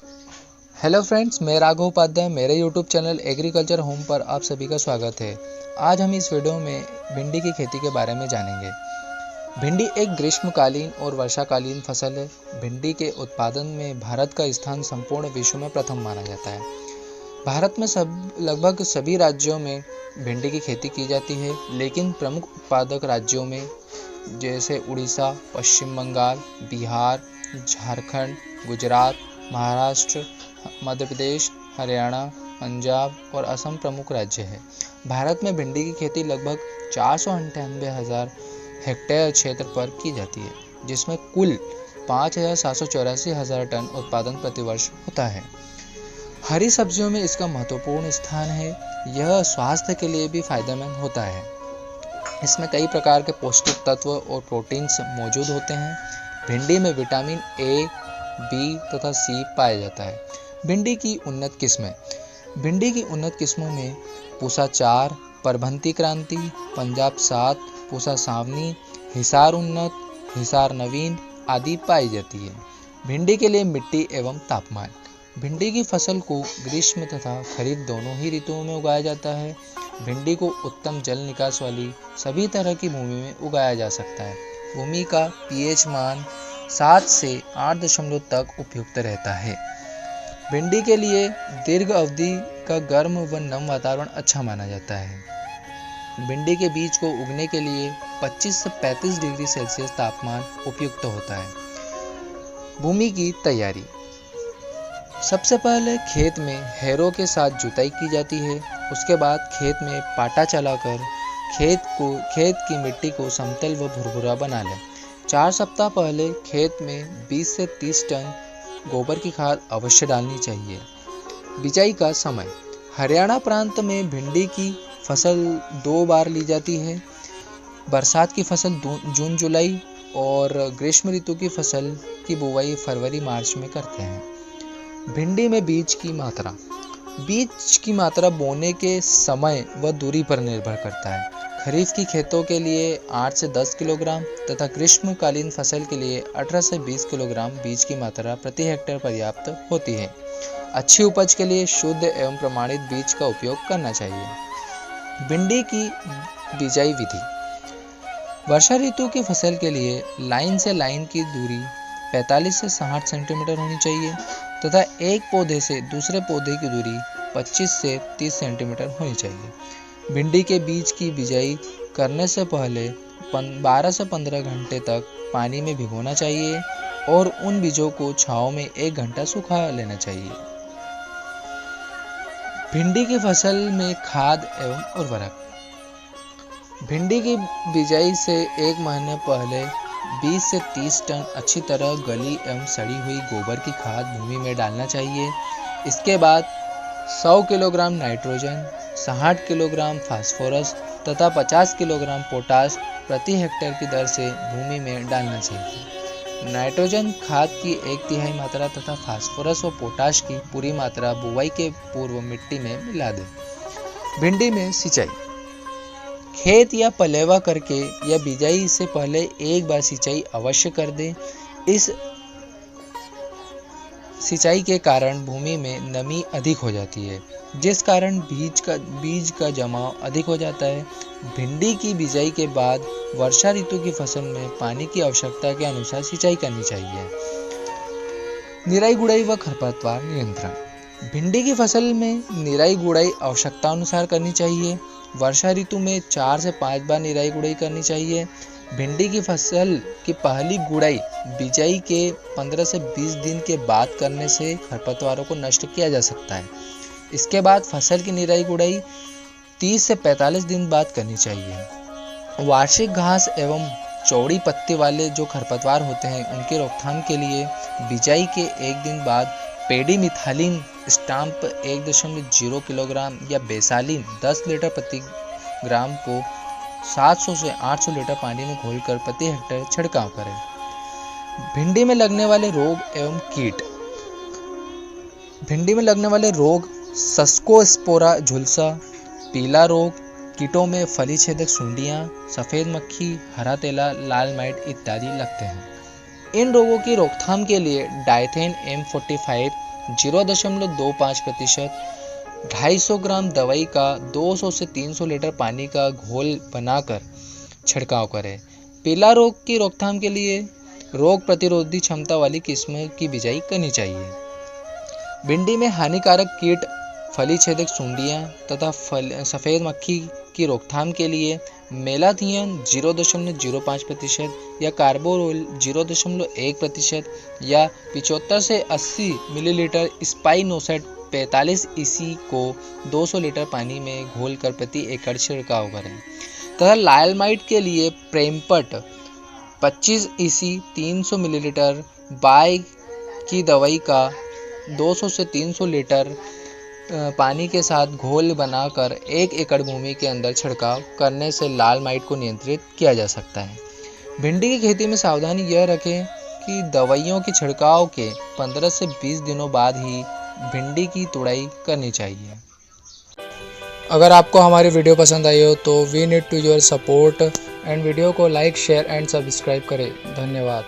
Hello friends, मैं राघव उपाध्याय। मेरे YouTube channel agriculture home पर आप सभी का स्वागत है। आज हम इस वीडियो में भिंडी की खेती के बारे में जानेंगे। भिंडी एक ग्रीष्मकालीन और वर्षाकालीन फसल है। भिंडी के उत्पादन में भारत का स्थान संपूर्ण विश्व में प्रथम माना जाता है। भारत में लगभग सभी राज्यों में भिंडी की खेती की जाती है, लेकिन प्रमुख उत्पादक राज्यों में जैसे उड़ीसा, पश्चिम बंगाल, बिहार, झारखंड, गुजरात, महाराष्ट्र, मध्य प्रदेश, हरियाणा, पंजाब और असम प्रमुख राज्य है। भारत में भिंडी की खेती लगभग 498,000 हेक्टेयर क्षेत्र पर की जाती है, जिसमें कुल 5,784,000 टन उत्पादन प्रतिवर्ष होता है। हरी सब्जियों में इसका महत्वपूर्ण स्थान है। यह स्वास्थ्य के लिए भी फायदेमंद होता है। इसमें कई प्रकार के पौष्टिक तत्व और प्रोटीन्स मौजूद होते हैं। भिंडी में विटामिन ए, बी तथा सी पाया जाता है। भिंडी की उन्नत किस्में। भिंडी की उन्नत किस्मों में पूसा 4, परभंती क्रांति, पंजाब 7, पूसा सावनी, हिसार उन्नत, हिसार नवीन आदि पाई जाती है। भिंडी के लिए मिट्टी एवं तापमान। भिंडी की फसल को ग्रीष्म तथा खरीफ दोनों ही ऋतुओं में उगाया जाता है। भिंडी को उत्तम जल निकास वाली सभी तरह की भूमि में उगाया जा सकता है। भूमि का पीएच मान 7 से 8 तक उपयुक्त रहता है। भिंडी के लिए दीर्घ अवधि का गर्म व नम वातावरण अच्छा माना जाता है। भिंडी के बीज को उगने के लिए 25 से 35 डिग्री सेल्सियस तापमान उपयुक्त होता है। भूमि की तैयारी। सबसे पहले खेत में हैरों के साथ जुताई की जाती है। उसके बाद खेत में पाटा चलाकर खेत की मिट्टी को समतल व भुरभुरा बना लें। 4 सप्ताह पहले खेत में 20 से 30 टन गोबर की खाद अवश्य डालनी चाहिए। बिजाई का समय। हरियाणा प्रांत में भिंडी की फसल 2 बार ली जाती है। बरसात की फसल जून जुलाई और ग्रीष्म ऋतु की फसल की बुवाई फरवरी मार्च में करते हैं। भिंडी में बीज की मात्रा। बीज की मात्रा बोने के समय व दूरी पर निर्भर करता है। खरीफ की खेतों के लिए 8 से 10 किलोग्राम तथा ग्रीष्मकालीन फसल के लिए 18 से 20 किलोग्राम बीज की मात्रा प्रति हेक्टेयर पर्याप्त होती है। अच्छी उपज के लिए शुद्ध एवं प्रमाणित बीज का उपयोग करना चाहिए। भिंडी की बिजाई विधि। वर्षा ऋतु की फसल के लिए लाइन से लाइन की दूरी 45 से 60 सेंटीमीटर होनी चाहिए तथा एक पौधे से दूसरे पौधे की दूरी 25 से 30 सेंटीमीटर होनी चाहिए। भिंडी के बीज की बिजाई करने से पहले 12 से 15 घंटे तक पानी में भिगोना चाहिए और उन बीजों को छांव में 1 घंटा सुखा लेना चाहिए। भिंडी की फसल में खाद एवं उर्वरक। भिंडी की बिजाई से 1 महीने पहले 20 से 30 टन अच्छी तरह गली एवं सड़ी हुई गोबर की खाद भूमि में डालना चाहिए। इसके बाद 100 किलोग्राम नाइट्रोजन, 60 किलोग्राम फास्फोरस तथा 50 किलोग्राम पोटाश प्रति हेक्टेयर की दर से भूमि में डालना चाहिए। नाइट्रोजन खाद की 1/3 मात्रा तथा फास्फोरस व पोटाश की पूरी मात्रा बुवाई के पूर्व मिट्टी में मिला दें। भिंडी में सिंचाई। खेत या पलेवा करके या बिजाई से पहले 1 बार सिंचाई अवश्य कर दें। इस सिंचाई के कारण भूमि में नमी अधिक हो जाती है, जिस कारण बीज का जमाव अधिक हो जाता है। भिंडी की बिजाई के बाद वर्षा ऋतु की फसल में पानी की आवश्यकता के अनुसार सिंचाई करनी चाहिए। निराई गुड़ाई व खरपतवार नियंत्रण। भिंडी की फसल में निराई गुड़ाई आवश्यकता अनुसार करनी चाहिए। वर्षा ऋतु में 4 से 5 बार निराई गुड़ाई करनी चाहिए। भिंडी की फसल की पहली गुड़ाई बिजाई के 15 से 20 दिन के बाद करने से खरपतवारों को नष्ट किया जा सकता है। इसके बाद फसल की निराई गुड़ाई 30 से 45 दिन बाद करनी चाहिए। वार्षिक घास एवं चौड़ी पत्ती वाले जो खरपतवार होते हैं, उनकी रोकथाम के लिए बिजाई के 1 दिन बाद पेडीमिथालिन स्टाम्प 1.0 किलोग्राम या बेसालिन 10 लीटर प्रति ग्राम को 700 से 800 लीटर पानी में घोलकर प्रति हेक्टेयर छिड़काव करें। भिंडी में लगने वाले रोग एवं कीट। भिंडी में लगने वाले रोग सस्कोस्पोरा झुलसा, पीला रोग, कीटों में फली छेदक सुंडियां, सफेद मक्खी, हरा तेला, लाल माइट इत्यादि लगते हैं। इन रोगों की रोकथाम के लिए डाइथेन M45 0.25%, 250 ग्राम दवाई का 200 से 300 लीटर पानी का घोल बनाकर छिड़काव करें। पीला रोग की रोकथाम के लिए रोग प्रतिरोधी क्षमता वाली किस्म की बिजाई करनी चाहिए। भिंडी में हानिकारक कीट, फली छेदक सुंडियां तथा सफ़ेद मक्खी की रोकथाम के लिए मेलाथियन 0.05% या कार्बोरोल 0.1% या 75 से 80 मिलीलीटर स्पाइनोसेट 45 EC को 200 लीटर पानी में घोलकर प्रति एकड़ छिड़काव करें तथा लाल माइट के लिए प्रेमपट 25 EC 300 मिलीलीटर बाई की दवाई का 200 से 300 लीटर पानी के साथ घोल बनाकर 1 एकड़ भूमि के अंदर छिड़काव करने से लाल माइट को नियंत्रित किया जा सकता है। भिंडी की खेती में सावधानी यह रखें कि दवाइयों के छिड़काव के 15 से 20 दिनों बाद ही भिंडी की तुड़ाई करनी चाहिए। अगर आपको हमारी वीडियो पसंद आई हो तो we need to your support and video को लाइक, शेयर एंड सब्सक्राइब करें। धन्यवाद।